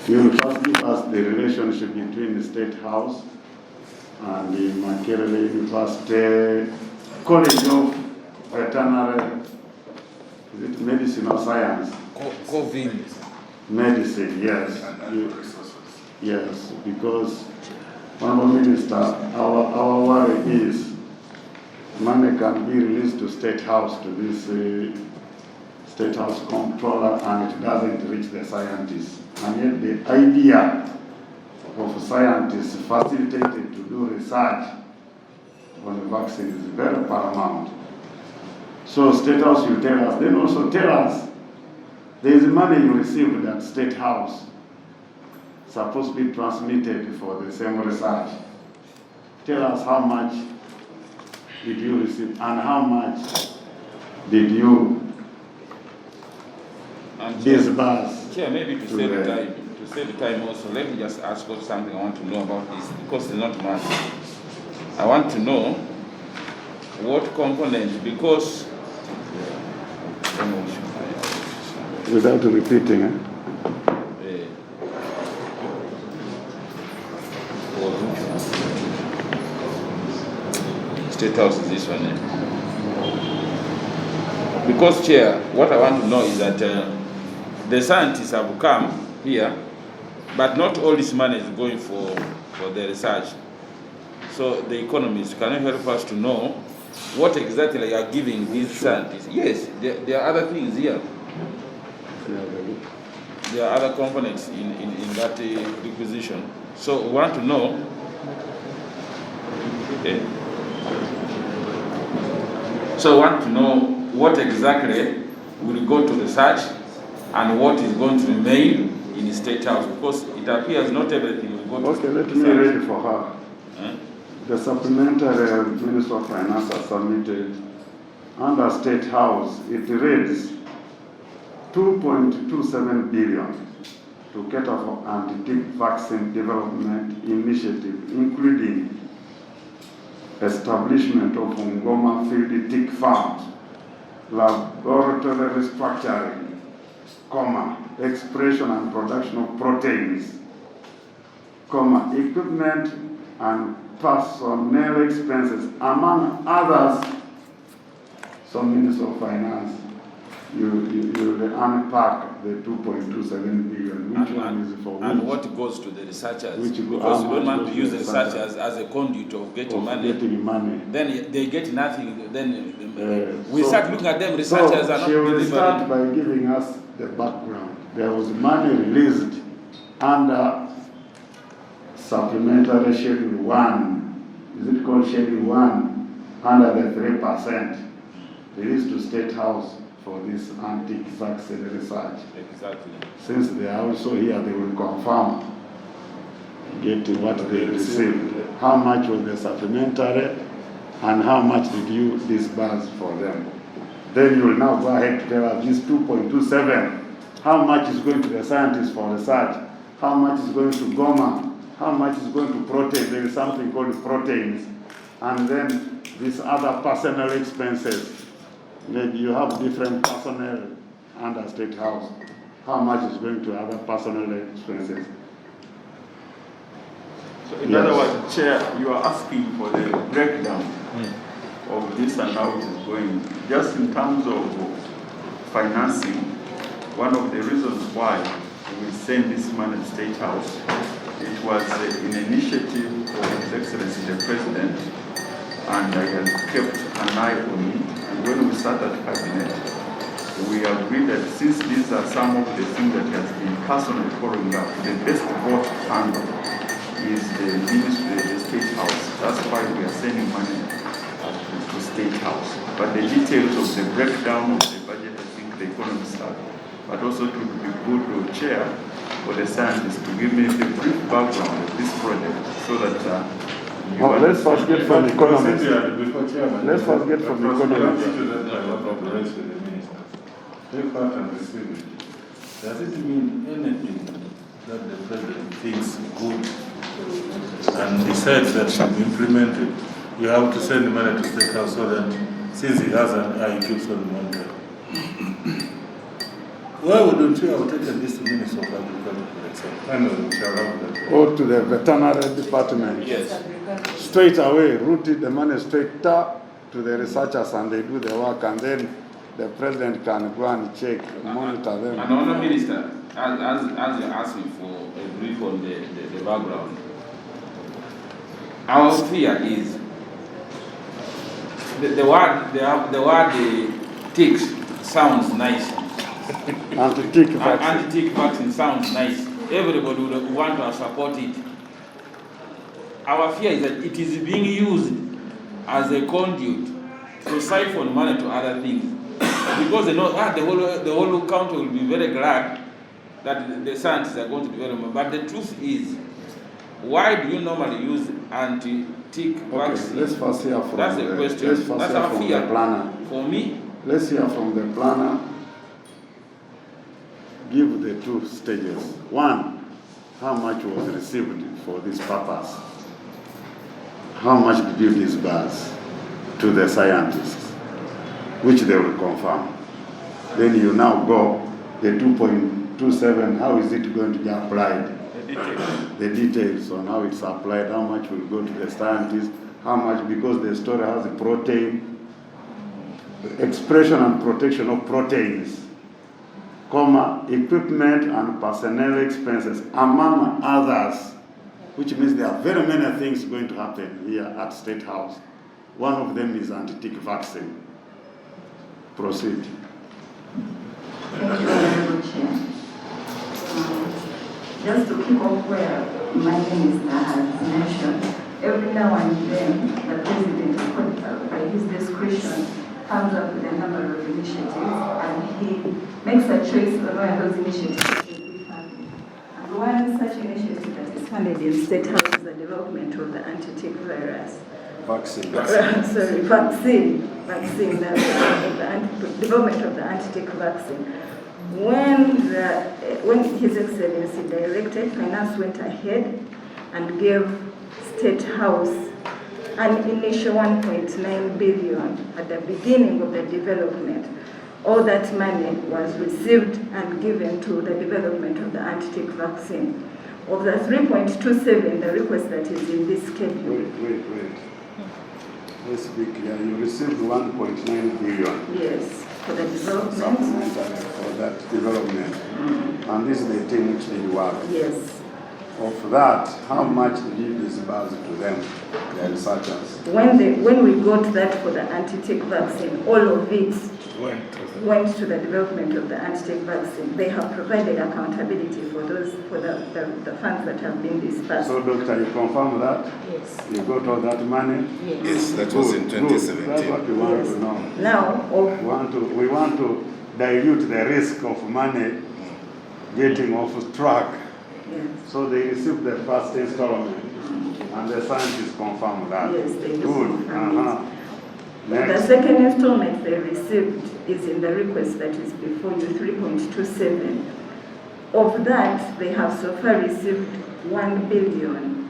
You will first give us the relationship between the State House and the Makerere University College of Veterinary, is it medicine or science? COVID. Medicine, yes. Yes, because Honorable Minister, our worry is money can be released to State House, to this State House controller, and it doesn't reach the scientists. And yet the idea of scientists facilitated to do research on the vaccine is very paramount. So State House will tell us, then also tell us there is money you received at State House supposed to be transmitted for the same research. Tell us how much did you receive and how much did you disburse. Chair, maybe to save time also, let me just ask for something I want to know about this, because it's not much. I want to know what component, because without repeating, State House is this one. Because, Chair, what I want to know is that the scientists have come here, but not all this money is going for the research. So the economists, can you help us to know what exactly you are giving these scientists? Yes, there are other things here. There are other components in that requisition. So we want to know. Okay. So I want to know what exactly will go to research and what is going to remain in the State House, because it appears not everything will go to okay, let me read it for her. The supplementary Minister of Finance has submitted under State House. It reads 2.27 billion to cater for anti-tick vaccine development initiative, including establishment of Ngoma Field Tick Farm, laboratory restructuring, expression and production of proteins, equipment and personnel expenses, among others. So, Minister of Finance, you unpack the 2.27 billion. Which one is for which? And what goes to the researchers? Because you don't want to use the researchers as a conduit of getting money. Then they get nothing. Then we start looking at them. Researchers are not delivering. She will delivering. start by giving us the background. There was money released under supplementary Schedule 1. Is it called Schedule 1? Under the 3%. Released to State House for this anti-vaccine research. Exactly. Since they are also here, they will confirm, get what they received. How much was the supplementary and how much did you disburse for them? Then you will now go ahead to tell us this 2.27, how much is going to the scientists for research, how much is going to Goma, how much is going to protein. There is something called proteins. And then these other personnel expenses. Maybe you have different personnel under State House. How much is going to other personnel expenses? So in other words, Chair, you are asking for the breakdown of this and how it is going. Just in terms of financing, one of the reasons why we send this money to State House, it was an initiative of His Excellency the President, and I have kept an eye on it. And when we sat at Cabinet, we agreed that since these are some of the things that has been personally following up, the best vote handle is the Ministry, the State House. That's why we are sending money to State House. But the details of the breakdown of the budget, I think the economists have. But also it would be good to chair for the scientists to give me the brief background of this project so that let's first get from the economists. Let's first get from the economists. Take part and receive it. Does it mean anything that the president thinks good and decides that should be implemented? You have to send the money to State House so that since he has an eye, he keeps on one there. Why wouldn't you have taken this to Minister of Agriculture, for example? I know we shall have that. Or to the veterinary department. Yes. Straight away, routed the money straight to the researchers and they do the work and then the president can go and check, monitor them. And Honourable Minister, as you're asking for a brief on the background, our fear is the word ticks sounds nice. Anti-tick vaccine. Anti-tick vaccine sounds nice. Everybody would want to support it. Our fear is that it is being used as a conduit to siphon money to other things. Because they know the whole country will be very glad that the scientists are going to develop. But the truth is, why do you normally use anti-tick vaccine? Let's first hear from That's the question. That's our fear. The planner. For me, Let's hear from the planner. Give the two stages. One, how much was received for this purpose? How much did you disburse to the scientists, which they will confirm? Then you now go, the 2.27, how is it going to be applied? The details on how it's applied, how much will go to the scientists, how much, because the story has a protein, expression and protection of proteins, equipment and personnel expenses, among others, which means there are very many things going to happen here at State House. One of them is anti-tick vaccine. Proceed. Thank you, Honorable Chair. Just to keep up where my minister has mentioned, every now and then the president, by his discretion, comes up with a number of initiatives and he makes a choice on where those initiatives will be funded. And one such initiative that is funded in State House is the development of the anti-tick virus. Vaccine. Vaccine, the development of the anti-tick vaccine. When His Excellency directed, Finance went ahead and gave State House an initial 1.9 billion at the beginning of the development. All that money was received and given to the development of the anti-tick vaccine. Of the 3.27, the request that is in this schedule. Wait. Let's be clear. You received 1.9 billion. Yes, for the development. Supplementary for that development. And this is the thing which did work. Yes. Of that, how much did you disburse to them, the researchers? When we got that for the anti-tick vaccine, all of it went to the development of the anti-tick vaccine. They have provided accountability for the funds that have been disbursed. So, Doctor, you confirm that? Yes. You got all that money? Yes, that was in Good. 2017. That's what we want to know. Now, We want to dilute the risk of money getting off track. yes. So they received the first installment, and the scientists confirmed that. Yes, they Good. confirmed The Next. second installment they received is in the request that is before you, 3.27. Of that, they have so far received 1 billion.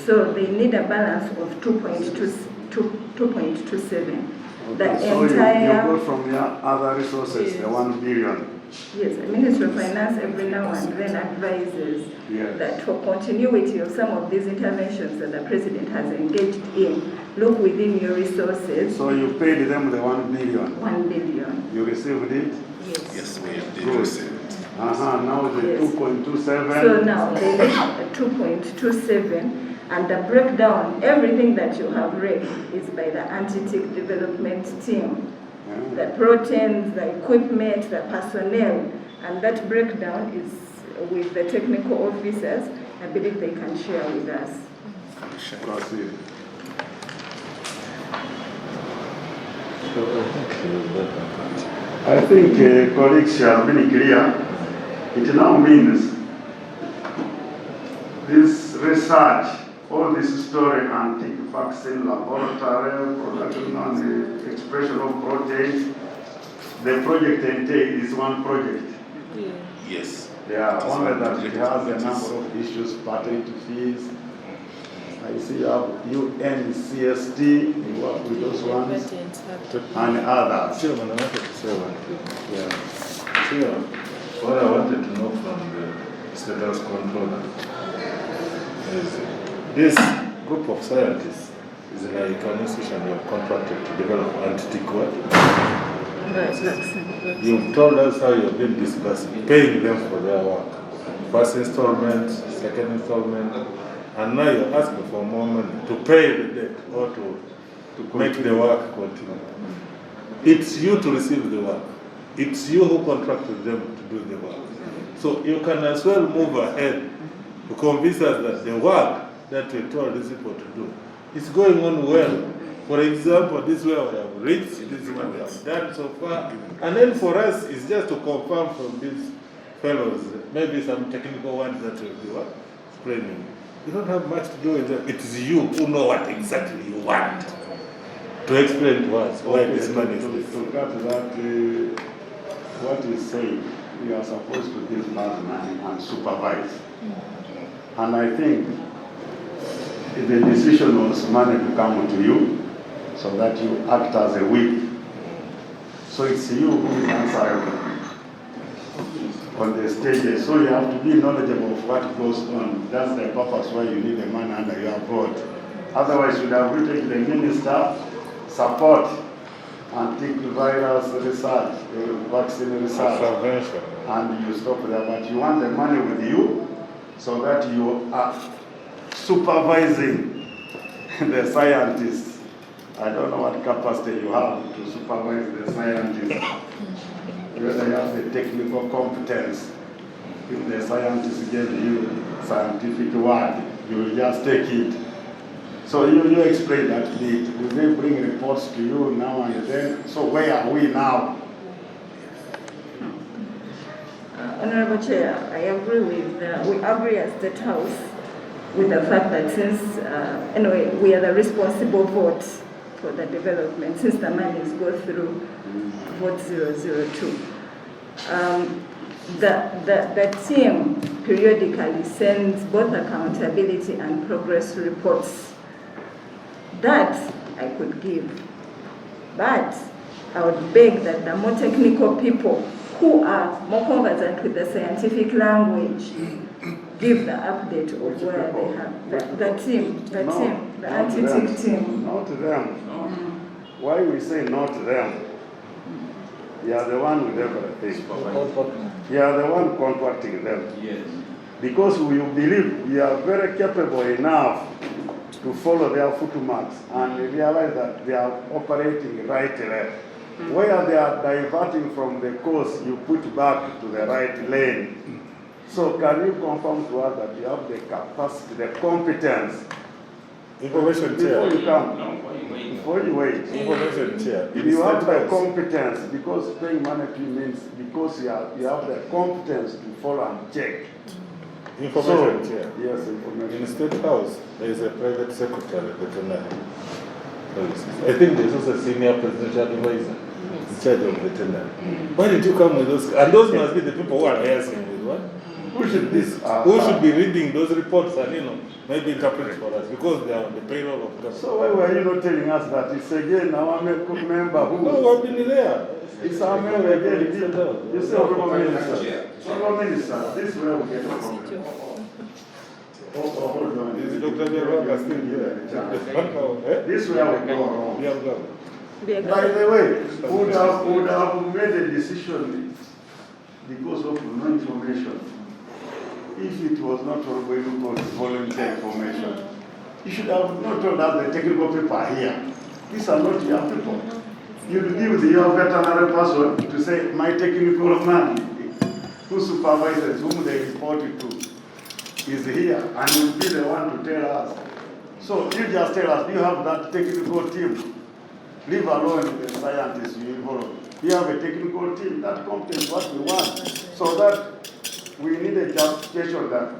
So they need a balance of 2.27. The So you entire, got from your other resources, the 1 billion. yes, the Ministry of Finance every now and then advises Yes. that for continuity of some of these interventions that the President has engaged in, look within your resources, So you paid them the 1 billion. 1 billion. You received it? Yes, we did Good. receive it. Now the Yes. 2.27. So now they need a 2.27, and the breakdown, everything that you have read is by the anti-tick development team. Yeah. The proteins, the equipment, the personnel, and that breakdown is with the technical officers. I believe they can share with us. Proceed. I think colleagues have been clear. It now means this research, all this story, anti-tick vaccine laboratory, production and the expression of proteins, the project entails is one project. Yes. Yeah, only that it has a number of issues, patent fees. I see you have UNCST, you work with those ones, and others. Chairman, I wanted to say one thing. Yeah. Chair, What I wanted to know from the status controller is this group of scientists is like an institution you are contracted to develop antique what? You've told us how you've been discussing, paying them for their work. First installment, second installment, and now you're asking for more money to pay the debt or to make the work continue. It's you to receive the work. It's you who contracted them to do the work. So you can as well move ahead to convince us that the work that we told these people to do is going on well. For example, this is where we have reached, this is what we have done so far. And then for us, it's just to confirm from these fellows, maybe some technical ones that will be what? Explaining. You don't have much to do with them. It is you who know what exactly you want to explain to us why this money is this. To cut that, what is saying, you are supposed to give that money and supervise. And I think the decision was money to come to you so that you act as a whip. So it's you who is answerable on the stages. So you have to be knowledgeable of what goes on. That's the purpose why you need the money under your board. Otherwise, you would have written to the minister, support antivirus research, vaccine research, and you stop there. But you want the money with you so that you are supervising the scientists. I don't know what capacity you have to supervise the scientists. Whether you have the technical competence. If the scientists give you scientific word, you will just take it. So you explain that bit. Do they bring reports to you now and then? So where are we now? Honorable Chair, I agree with, we agree as State House with the fact that since, anyway, we are the responsible vote for the development, since the monies go through vote 002. The team periodically sends both accountability and progress reports. That I could give. But I would beg that the more technical people who are more conversant with the scientific language give the update of where they have the anti-tick team. Not them. Why we say not them? You are the one with everything. You are the one contracting them. Yes. Because we believe we are very capable enough to follow their footmarks and realize that they are operating rightly. Where they are diverting from the course, you put back to the right lane. So can you confirm to us that you have the capacity, the competence? Information chair. Before you come, before you wait. Information chair. You have the competence, because paying money to you means because you have the competence to follow and check. Information chair. Yes, In information. the State House, there is a private secretary, veterinary policies. I think there's also a senior presidential advisor in charge of veterinary. Why did you come with those? And those must be the people who are liaising with what? Who should this? Who should be reading those reports and, maybe interpret for us because they are on the payroll of government. So why were you not telling us that it's again our member who? No, I've been there. It's our member again. You say, Honorable Minister. Honorable Minister, this is where we get the problem. Hold on. Is Dr. Biarwaka still here? This is where we go wrong. Biarwaka. By the way, would have made a decision because of no information. If it was not volunteer information, you should have not told us the technical people are here. These are not your people. You give your veterinary person to say, my technical man, who supervises, whom they reported to, is here, and you'll be the one to tell us. So you just tell us, you have that technical team. Leave alone the scientists you involve. You have a technical team that complements what we want, so that we need a justification that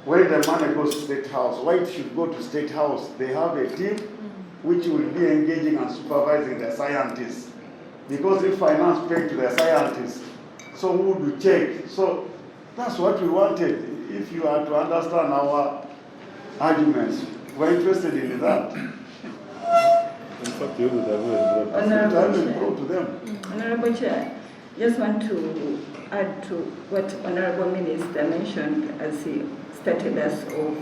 when the money goes to State House, why it should go to State House? They have a team which will be engaging and supervising the scientists. Because if finance paid to the scientists, so who would check? So that's what we wanted. If you are to understand our arguments, we're interested in that. In fact, you would have I will go to them. Honorable Chair, Just want to add to what Honorable Minister mentioned as he started us off,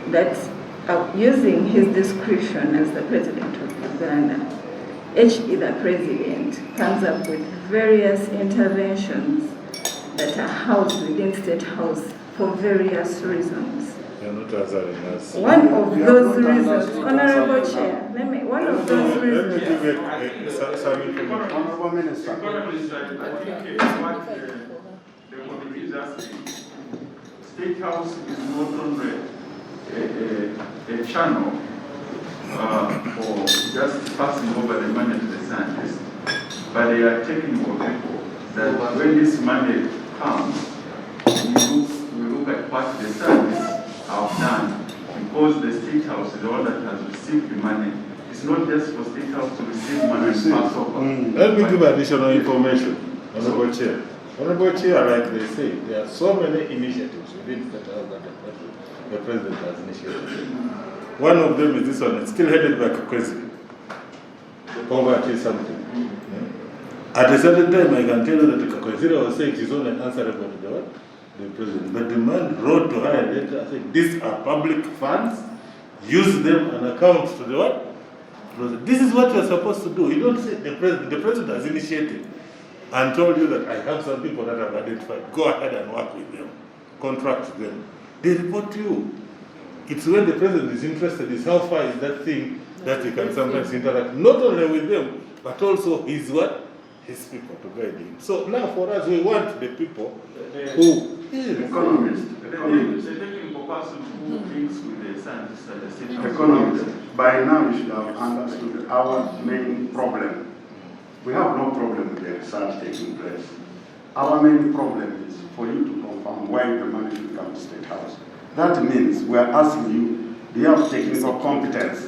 that using his discretion as the President of Uganda, the President comes up with various interventions that are housed within State House for various reasons. You're not answering us. One of We are those not reasons, understood Honorable answer Chair, one of those Let me reasons. give it some information. Honorable Minister. I think what the committee is asking, State House is not only a channel for just passing over the money to the scientists, but they are technical people that when this money comes, we look at what the scientists have done, because the State House is the one that has received the money. It's not just for State House to receive money and pass over. Let me give additional information, Honorable Chair. Honorable Chair, like they say, there are so many initiatives within State House that the President has initiated. One of them is this one, it's still headed by Kakwesi. Poverty is something. At a certain time, I can tell you that Kakwesi was saying she's only answerable to the President. But the man wrote to her and letter saying, these are public funds, use them and account to the what? This is what you're supposed to do. You don't say the President has initiated and told you that I have some people that I've identified. Go ahead and work with them, contract them. They report to you. It's when the President is interested, is how far is that thing that he can sometimes interact, not only with them, but also his what? His people to guide him. So now for us, we want the people who... Economist. The technical person who thinks with the scientists and the State House. Economist. By now you should have understood our main problem. We have no problem with the research taking place. Our main problem is for you to confirm why the money should come to State House. That means we are asking you, do you have technical competence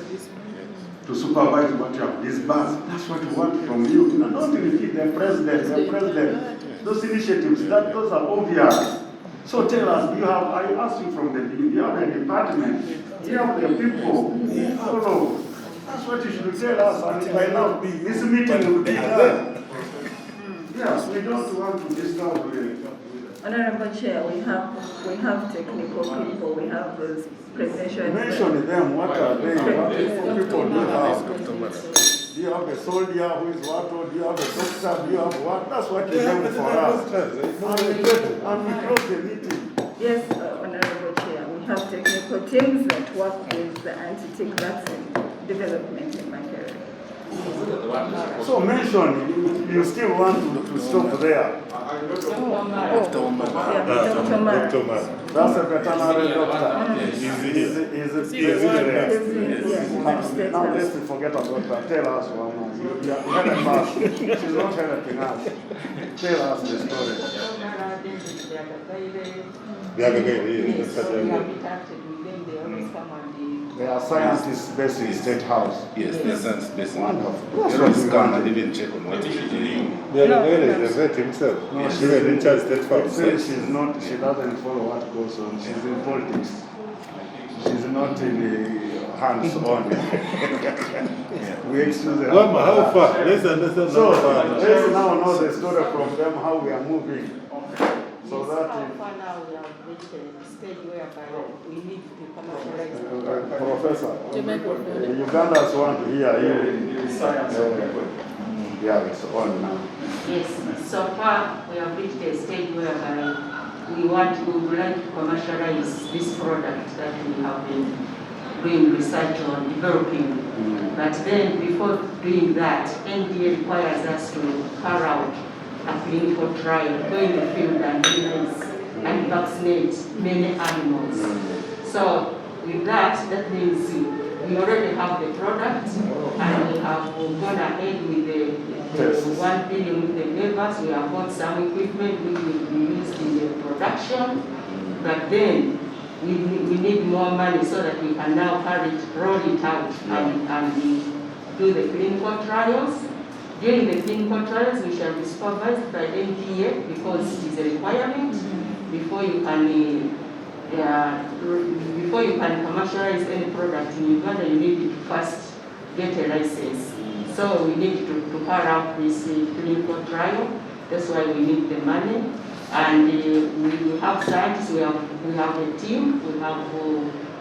to supervise what you have disbursed? That's what we want from you. Don't repeat the President. Those initiatives, those are obvious. So tell us, I asked you from the beginning, do you have a department? Do you have the people? Follow. That's what you should tell us, and by now, this meeting will be done. Yes, we don't want to disturb you. Honorable Chair, we have technical people, we have those presidential. Mention them, what are they? What people do you have? Do you have a soldier who is what? Or do you have a doctor? Do you have what? That's what you do for us. And we close the meeting. Yes, Honorable Chair, we have technical teams that work with the anti-tick vaccine development in Makerere. So mention, you still want to stop there. Dr. That's a veterinary doctor. Now let's forget about that. Tell us one more. You had a pass. She's not helping us. Tell us the story. They are scientists based in State House. Yes, the science based. Wonderful. They don't scan and even check on what you're doing. The vet himself. No, She's in charge State She House. says she doesn't follow what goes on. She's in politics. She's not in the hands-on. We excuse her. How far? Let's understand So, how far. let's now know the story from them, how we are moving. So that How far now we have reached a stage whereby we need to commercialize. Professor, Ugandans want to hear you. Yeah, it's on now. Yes, so far we have reached a stage whereby we would like to commercialize this product that we have been doing research on developing. But then before doing that, NDA requires us to carry out a clinical trial, go in the field and immunize and vaccinate many animals. So with that means we already have the product and we have gone ahead with the 1 billion with the neighbors. We have bought some equipment which will be used in the production, but then we need more money so that we can now roll it out and do the clinical trials. During the clinical trials, we shall be supervised by NPA because it is a requirement before you can commercialize any product in Uganda. You need to first get a license. So we need to power up this clinical trial. That's why we need the money. And we have scientists, we have a team, we have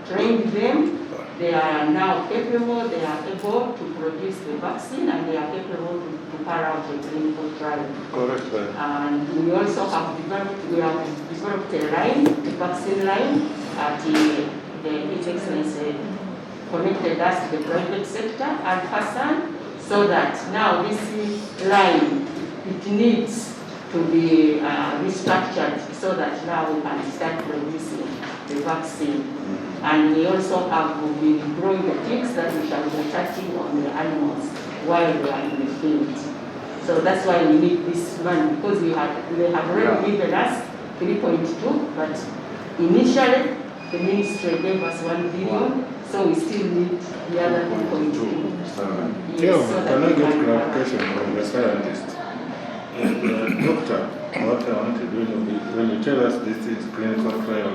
trained them. They are now capable, they are able to produce the vaccine, and they are capable to power out the clinical trial. Correct. And we also have developed a line, a vaccine line, at His Excellency connected us to the private sector and Hassan, so that now this line, it needs to be restructured so that now we can start producing the vaccine. And we also have been growing the pigs that we shall be touching on the animals while they are in the field. So that's why we need this money, because they have already given us 3.2, but initially the ministry gave us 1 billion, so we still need the other 2.2. Yeah, can I get clarification from the scientist? Doctor, what I want to do, when you tell us this is clinical trial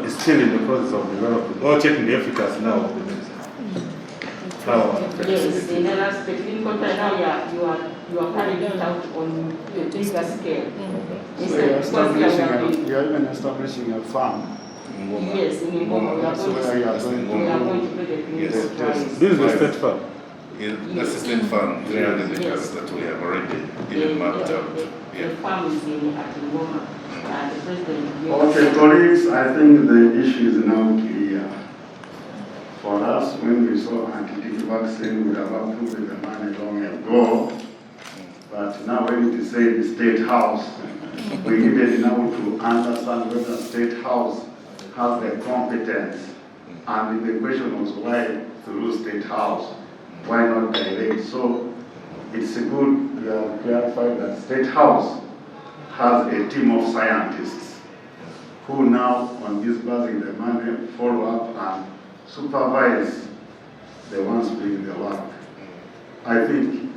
is still in the process of development, or checking the efficacy now of the medicine. Yes, in the clinical trial now you are carrying it out on a bigger scale. So you're even establishing a farm. Yes, in Ngoma, we are going to do the clinical trials. This is the state farm. That's the state farm, 300 acres that we have already even mapped out. The farm is at Ngoma. The president. Okay, colleagues, I think the issue is now clear. For us, when we saw anti-tick vaccine, we have approved the money long ago. But now when it is said the State House, we needed now to understand whether the State House has the competence. And the question was why through State House? Why not direct? So it's good we have clarified that State House has a team of scientists who now, on disbursing the money, follow up and supervise the ones doing the work. I think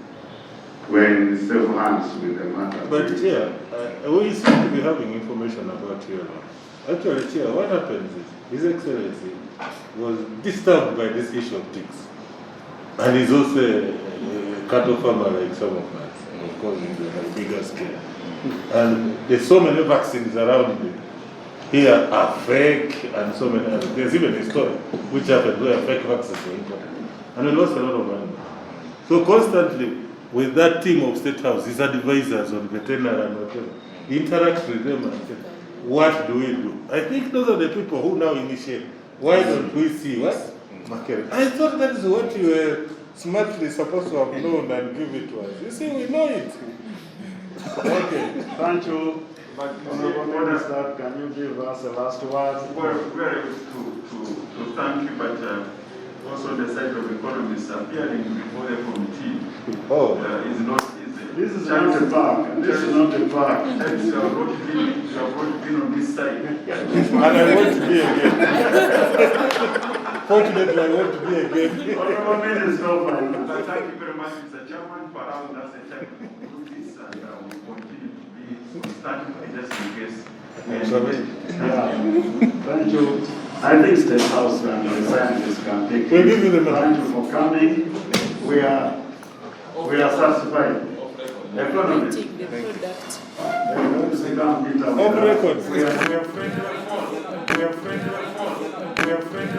we're in safe hands with the matter. But Chair, we seem to be having information about you now. Actually, Chair, what happens is His Excellency was disturbed by this issue of ticks. And he's also a cattle farmer like some of us, of course, in the bigger scale. And there's so many vaccines around it. Here are fake and so many others. There's even a story which happened where fake vaccines were imported. And we lost a lot of money. So constantly, with that team of State House, his advisors on veterinary and whatever, he interacts with them and says, what do we do? I think those are the people who now initiate. Why don't we see what? Market. I thought that is what you were smartly supposed to have known and give it to us. You see, we know it. Okay, thank you. Honorable Minister, can you give us the last word? Well, very to thank you, but also the side of economists appearing before the committee is not easy. This is not a park. This is not a park. You have brought been on this side. And I want to be again. Fortunately, I want to be again. Honorable Minister, Thank you very much, Mr. Chairman, for allowing us a time to do this, and we continue to be standing just in case. Thank you. I think State House and the scientists can take it. We'll give you the money. Thank you for coming. We are satisfied. Economists. Take the product. Off record. We are friendly. We are friendly. We are friendly.